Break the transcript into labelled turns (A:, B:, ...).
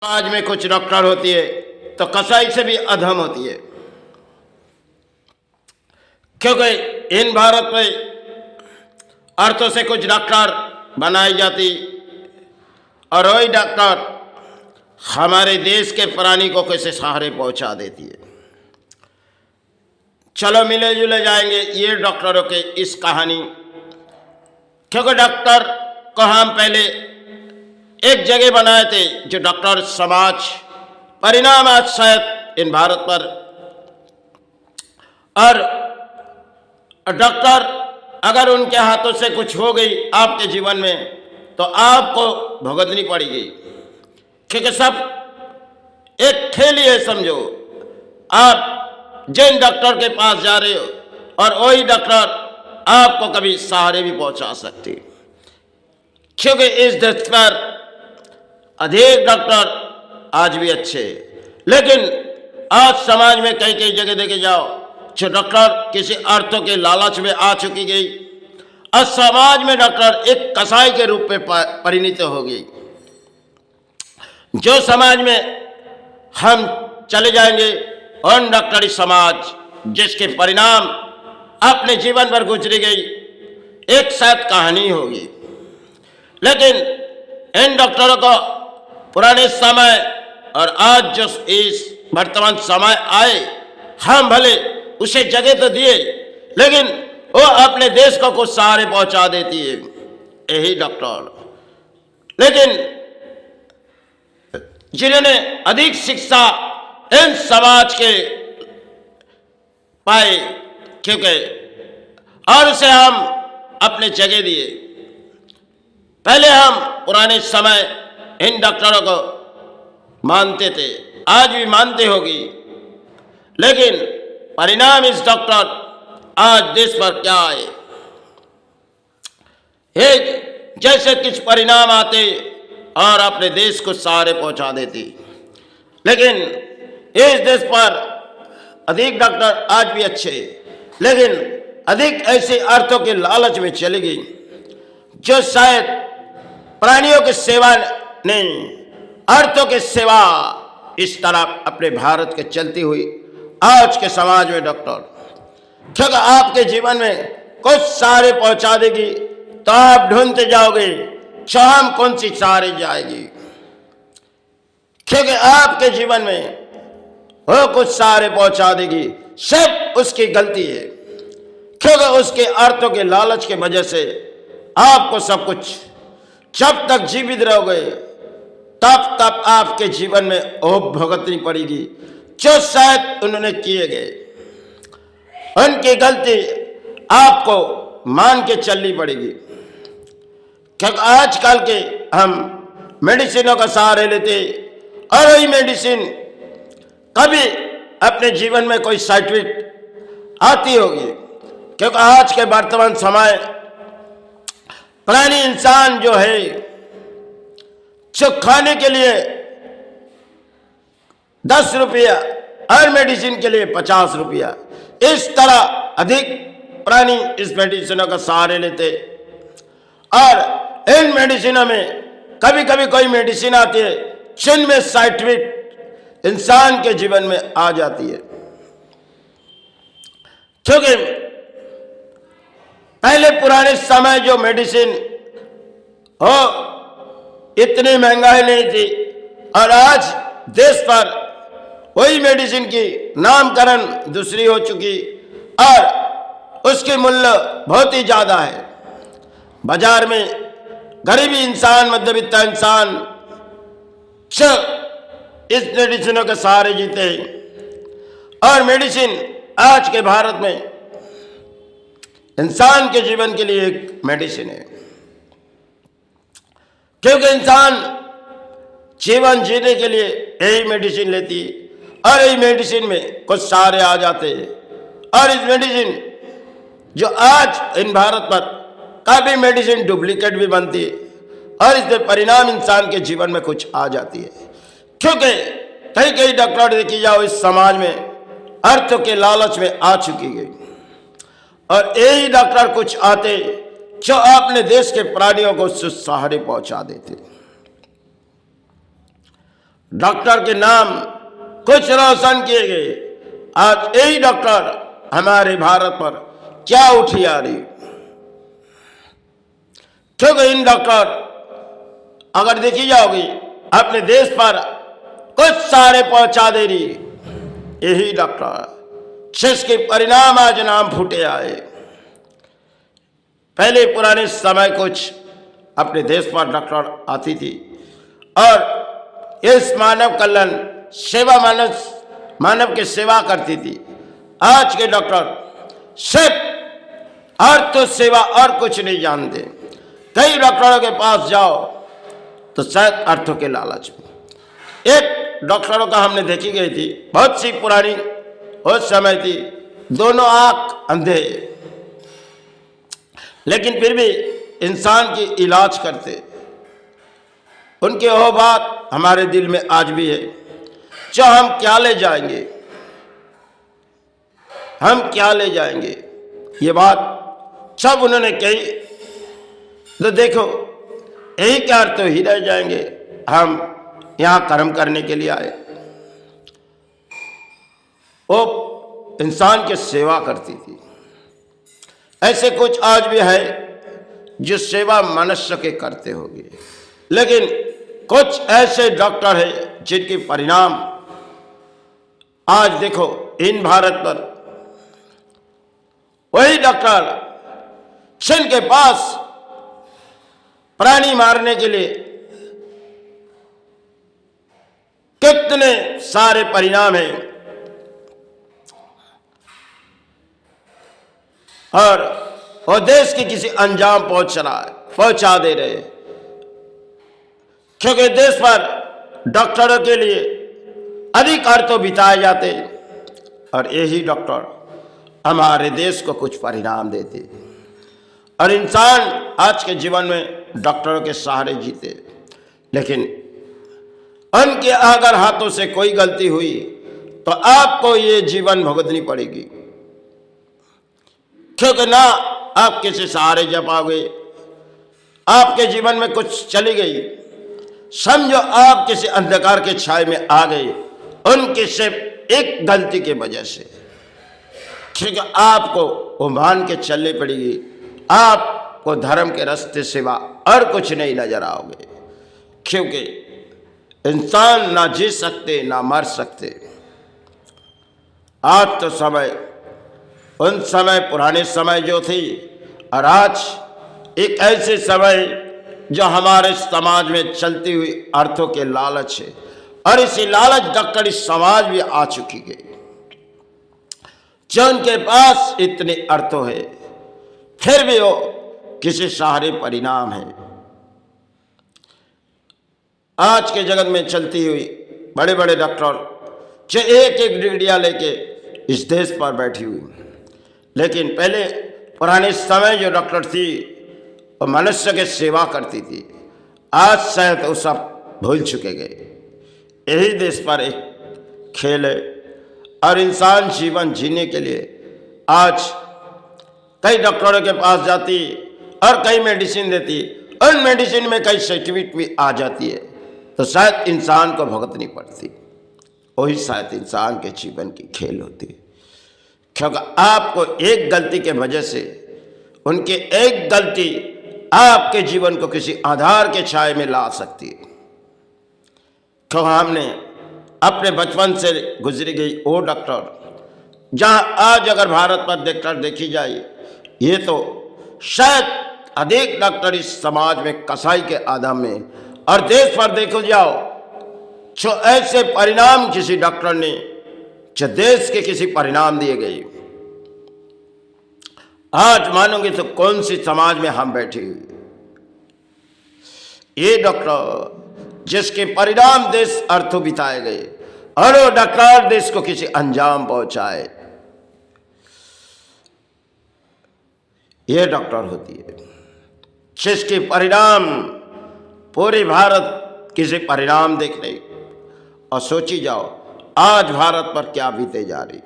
A: समाज में कुछ डॉक्टर होती है तो कसाई से भी अधम होती है, क्योंकि इन भारत में अर्थों से कुछ डॉक्टर बनाई जाती और वही डॉक्टर हमारे देश के प्राणी को कैसे सहारे पहुंचा देती है। चलो मिले जुले जाएंगे ये डॉक्टरों के इस कहानी, क्योंकि डॉक्टर को हम पहले एक जगह बनाए थे जो डॉक्टर समाज परिणाम आज शायद इन भारत पर, और डॉक्टर अगर उनके हाथों से कुछ हो गई आपके जीवन में तो आपको भुगतनी पड़ेगी, क्योंकि सब एक खेल ही है। समझो आप जिन डॉक्टर के पास जा रहे हो और वही डॉक्टर आपको कभी सहारे भी पहुंचा सकती, क्योंकि इस देश पर अधिक डॉक्टर आज भी अच्छे, लेकिन आज समाज में कई कई जगह देखे जाओ जो डॉक्टर किसी अर्थों के लालच में आ चुकी गई और समाज में डॉक्टर एक कसाई के रूप में परिणत हो गई। जो समाज में हम चले जाएंगे उन डॉक्टरी समाज जिसके परिणाम अपने जीवन पर गुजरी गई एक साथ कहानी होगी, लेकिन इन डॉक्टरों को पुराने समय और आज जो इस वर्तमान समय आए हम भले उसे जगह तो दिए, लेकिन वो अपने देश को कुछ सहारे पहुंचा देती है यही डॉक्टर। लेकिन जिन्होंने अधिक शिक्षा इन समाज के पाए, क्योंकि और उसे हम अपने जगह दिए। पहले हम पुराने समय इन डॉक्टरों को मानते थे, आज भी मानते होगी, लेकिन परिणाम इस डॉक्टर आज देश पर क्या आए, एक जैसे कुछ परिणाम आते और अपने देश को सहारे पहुंचा देती, लेकिन इस देश पर अधिक डॉक्टर आज भी अच्छे, लेकिन अधिक ऐसे अर्थों के लालच में चली गई जो शायद प्राणियों की सेवा नहीं, अर्थों के सेवा इस तरह अपने भारत के चलती हुई आज के समाज में डॉक्टर, क्योंकि आपके जीवन में कुछ सहारे पहुंचा देगी तो आप ढूंढते जाओगे शाम कौन सी सहारे जाएगी, क्योंकि आपके जीवन में वो कुछ सहारे पहुंचा देगी सब उसकी गलती है, क्योंकि उसके अर्थों के लालच के वजह से आपको सब कुछ जब तक जीवित रहोगे तब तक आपके जीवन में वो भुगतनी पड़ेगी जो शायद उन्होंने किए गए, उनकी गलती आपको मान के चलनी पड़ेगी। क्योंकि आजकल के हम मेडिसिनों का सहारे लेते और वही मेडिसिन कभी अपने जीवन में कोई साइड इफेक्ट आती होगी, क्योंकि आज के वर्तमान समय प्राणी इंसान जो है जो खाने के लिए 10 रुपया और मेडिसिन के लिए 50 रुपया, इस तरह अधिक प्राणी इस मेडिसिनों का सहारे लेते, और इन मेडिसिनों में कभी कभी कोई मेडिसिन आती है जिनमें साइड इफेक्ट इंसान के जीवन में आ जाती है, क्योंकि पहले पुराने समय जो मेडिसिन हो इतनी महंगाई नहीं थी, और आज देश पर वही मेडिसिन की नामकरण दूसरी हो चुकी और उसकी मूल्य बहुत ही ज्यादा है। बाजार में गरीबी इंसान मध्यवित्त इंसान इस मेडिसिनों के सहारे जीते हैं, और मेडिसिन आज के भारत में इंसान के जीवन के लिए एक मेडिसिन है, क्योंकि इंसान जीवन जीने के लिए यही मेडिसिन लेती और यही मेडिसिन में कुछ सहारे आ जाते हैं, और इस मेडिसिन जो आज इन भारत पर काफी मेडिसिन डुप्लीकेट भी बनती है और इसके परिणाम इंसान के जीवन में कुछ आ जाती है, क्योंकि कई कई डॉक्टर देखी जाओ इस समाज में अर्थों के लालच में आ चुकी गई, और यही डॉक्टर कुछ आते जो अपने देश के प्राणियों को सहारे पहुंचा देते। डॉक्टर के नाम कुछ रोशन किए गए। आज यही डॉक्टर हमारे भारत पर क्या उठी आ रही, क्योंकि इन डॉक्टर अगर देखी जाओगी अपने देश पर कुछ सारे पहुंचा दे रही, यही डॉक्टर जिसके परिणाम आज नाम फूटे आए। पहले पुराने समय कुछ अपने देश पर डॉक्टर आती थी और इस मानव कल्याण सेवा मानव की सेवा करती थी। आज के डॉक्टर सिर्फ अर्थ सेवा और कुछ नहीं जानते। कई डॉक्टरों के पास जाओ तो शायद अर्थों के लालच में। एक डॉक्टरों का हमने देखी गई थी, बहुत सी पुरानी उस समय थी, दोनों आंख अंधे, लेकिन फिर भी इंसान की इलाज करते। उनकी वो बात हमारे दिल में आज भी है, जो हम क्या ले जाएंगे, हम क्या ले जाएंगे, ये बात जब उन्होंने कही तो देखो यही क्या तो ही रह जाएंगे, हम यहां कर्म करने के लिए आए। वो इंसान की सेवा करती थी। ऐसे कुछ आज भी है जो सेवा मनुष्य के करते होंगे, लेकिन कुछ ऐसे डॉक्टर हैं जिनके परिणाम आज देखो इन भारत पर। वही डॉक्टर जिनके पास प्राणी मारने के लिए कितने सारे परिणाम हैं, और वो देश के किसी अंजाम पहुंचा दे रहे, क्योंकि देश पर डॉक्टरों के लिए अधिक अर्थ बिताए जाते और यही डॉक्टर हमारे देश को कुछ परिणाम देते। और इंसान आज के जीवन में डॉक्टरों के सहारे जीते, लेकिन उनके अगर हाथों से कोई गलती हुई तो आपको ये जीवन भुगतनी पड़ेगी, क्योंकि ना आप किसी सहारे जा पाओगे। आपके जीवन में कुछ चली गई, समझो आप किसी अंधकार के छाए में आ गए, उनकी सिर्फ एक गलती की वजह से, क्योंकि आपको वो मान के चलनी पड़ेगी। आपको धर्म के रास्ते सिवा और कुछ नहीं नजर आओगे, क्योंकि इंसान ना जी सकते ना मर सकते। आज तो समय उन समय पुराने समय जो थी, और आज एक ऐसे समय जो हमारे समाज में चलती हुई अर्थों के लालच है, और इसी लालच डॉक्टरी समाज भी आ चुकी है, जो उनके पास इतने अर्थों है फिर भी वो किसी सहारे परिणाम है। आज के जगत में चलती हुई बड़े बड़े डॉक्टर जो एक एक डिग्रियां लेके इस देश पर बैठी हुई, लेकिन पहले पुराने समय जो डॉक्टर थी वो मनुष्य की सेवा करती थी। आज शायद वो सब भूल चुके गए। यही देश पर एक खेल है, और इंसान जीवन जीने के लिए आज कई डॉक्टरों के पास जाती और कई मेडिसिन देती, उन मेडिसिन में कई सर्टिफिकेट भी आ जाती है, तो शायद इंसान को भुगतनी पड़ती। वही शायद इंसान के जीवन की खेल होती है, क्योंकि आपको एक गलती के वजह से, उनकी एक गलती आपके जीवन को किसी आधार के छाए में ला सकती है। क्योंकि हमने अपने बचपन से गुजरी गई वो डॉक्टर, जहां आज अगर भारत पर डॉक्टर देखी जाए, ये तो शायद अधिक डॉक्टर इस समाज में कसाई के आदम में, और देश पर देखो जाओ जो ऐसे परिणाम किसी डॉक्टर ने, जो देश के किसी परिणाम दिए गए, आज मानोगे तो कौन सी समाज में हम बैठे हुए। ये डॉक्टर जिसके परिणाम देश अर्थों बिताए गए, और वो डॉक्टर देश को किसी अंजाम पहुंचाए, ये डॉक्टर होती है जिसके परिणाम पूरे भारत किसी परिणाम देख रही। और सोची जाओ आज भारत पर क्या बीते जा रही।